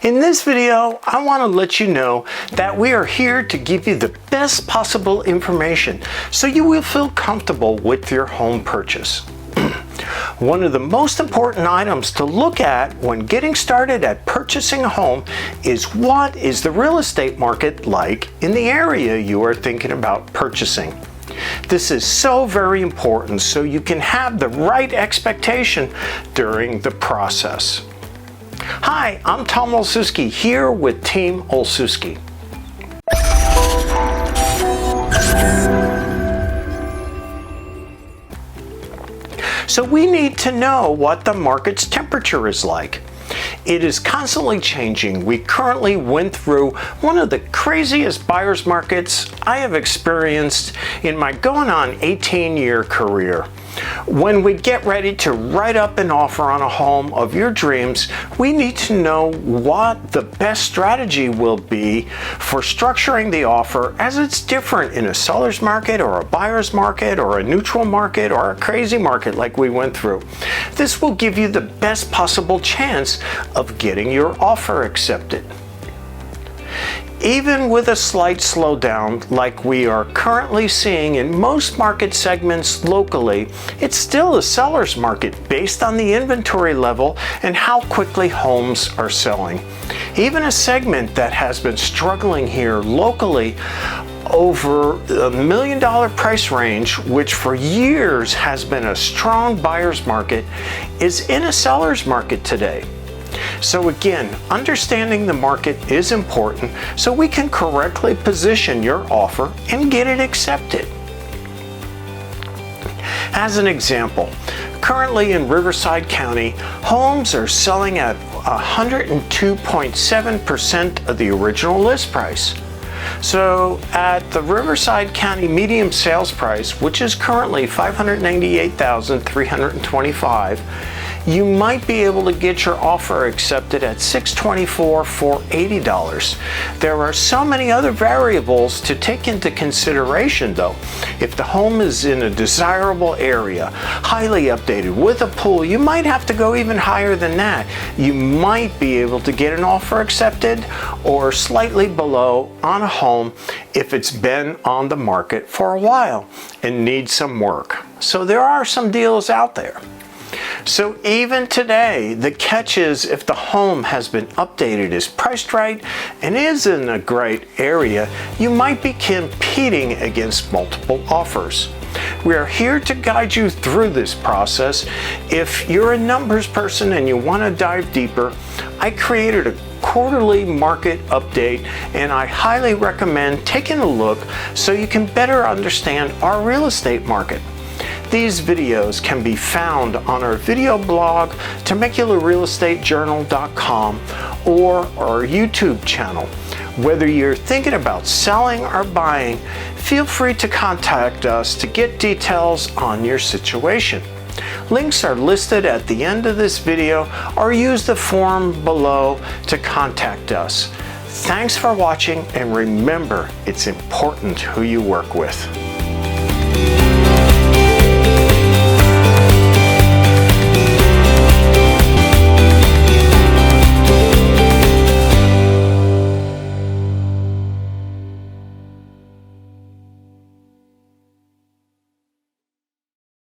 In this video, I want to let you know that we are here to give you the best possible information so you will feel comfortable with your home purchase. One of the most important items to look at when getting started at purchasing a home is what is the real estate market like in the area you are thinking about purchasing. This is so very important so you can have the right expectation during the process. Hi, I'm Tom Olszewski here with Team Olszewski. So we need to know what the market's temperature is like. It is constantly changing. We currently went through one of the craziest buyer's markets I have experienced in my going on 18-year career. When we get ready to write up an offer on a home of your dreams, we need to know what the best strategy will be for structuring the offer, as it's different in a seller's market or a buyer's market or a neutral market or a crazy market like we went through. This will give you the best possible chance of getting your offer accepted. Even with a slight slowdown like we are currently seeing in most market segments locally, it's still a seller's market based on the inventory level and how quickly homes are selling. Even a segment that has been struggling here locally over $1 million price range, which for years has been a strong buyer's market, is in a seller's market today. So again, understanding the market is important so we can correctly position your offer and get it accepted. As an example, currently in Riverside County, homes are selling at 102.7% of the original list price. So at the Riverside County median sales price, which is currently $598,325, you might be able to get your offer accepted at $624,480 for $80. There are so many other variables to take into consideration though. If the home is in a desirable area, highly updated with a pool, you might have to go even higher than that. You might be able to get an offer accepted or slightly below on a home if it's been on the market for a while and needs some work. So there are some deals out there. So even today, the catch is if the home has been updated, is priced right, and is in a great area, you might be competing against multiple offers. We are here to guide you through this process. If you're a numbers person and you want to dive deeper, I created a quarterly market update, and I highly recommend taking a look so you can better understand our real estate market. These videos can be found on our video blog, TemeculaRealEstateJournal.com, or our YouTube channel. Whether you're thinking about selling or buying, feel free to contact us to get details on your situation. Links are listed at the end of this video, or use the form below to contact us. Thanks for watching, and remember, it's important who you work with.